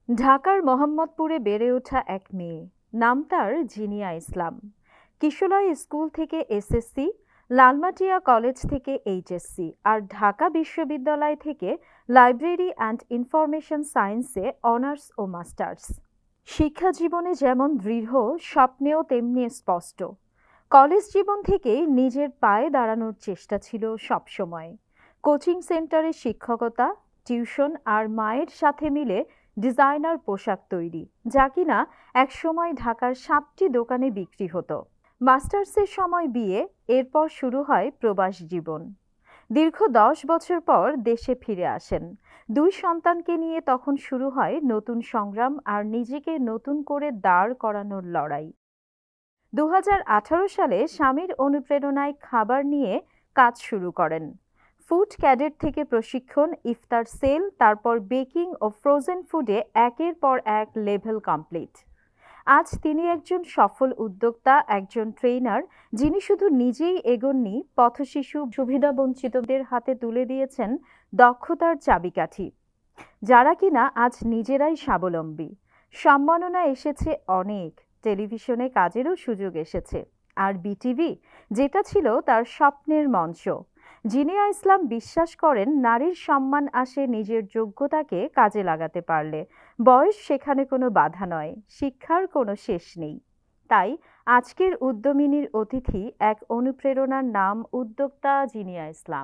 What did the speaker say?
ঢাকার মোহাম্মদপুরে বেড়ে ওঠা এক মেয়ে, নাম তার জিনিয়া ইসলাম। কিশোরগঞ্জ স্কুল থেকে এসএসসি, লালমাটিয়া কলেজ থেকে এইচএসসি আর ঢাকা বিশ্ববিদ্যালয় থেকে লাইব্রেরি অ্যান্ড ইনফরমেশন সায়েন্সে অনার্স ও মাস্টার্স। শিক্ষা জীবনে যেমন দৃঢ়, স্বপ্নেও তেমনি স্পষ্ট। কলেজ জীবন থেকেই নিজের পায়ে দাঁড়ানোর চেষ্টা ছিল সবসময়। কোচিং সেন্টারে শিক্ষকতা, টিউশন আর মায়ের সাথে মিলে ডিজাইনার পোশাক তৈরি, যা কিনা একসময় ঢাকার 7টি দোকানে বিক্রি হতো। মাস্টার্সের সময় বিয়ে, এরপর শুরু হয় প্রবাস জীবন। দীর্ঘ 10 বছর পর দেশে ফিরে আসেন। 2 সন্তানকে নিয়ে তখন শুরু হয় নতুন সংগ্রাম আর নিজেকে নতুন করে দাঁড় করানোর লড়াই। 2018 সালে স্বামীর অনুপ্রেরণায় খাবার নিয়ে কাজ শুরু করেন। ফুড ক্যাডেট থেকে প্রশিক্ষণ, ইফতার সেল, তারপর বেকিং ও ফ্রোজেন ফুডে একের পর এক লেভেল কমপ্লিট। আজ তিনি একজন সফল উদ্যোক্তা, একজন ট্রেনার, যিনি শুধু নিজেই এগোননি, পথশিশু, সুবিধাবঞ্চিতদের হাতে তুলে দিয়েছেন দক্ষতার চাবিকাঠি, যারা কিনা আজ নিজেরাই স্বাবলম্বী। সম্মাননা এসেছে অনেক, টেলিভিশনে কাজেরও সুযোগ এসেছে। আর বিটিভি, যেটা ছিল তার স্বপ্নের মঞ্চ। জিনিয়া ইসলাম বিশ্বাস করেন নারীর সম্মান আসে নিজের যোগ্যতাকে কাজে লাগাতে পারলে। বয়স সেখানে কোনো বাধা নয়, শিক্ষার কোনো শেষ নেই। তাই আজকের উদ্যমিনীর অতিথি এক অনুপ্রেরণার নাম, উদ্যোক্তা জিনিয়া ইসলাম।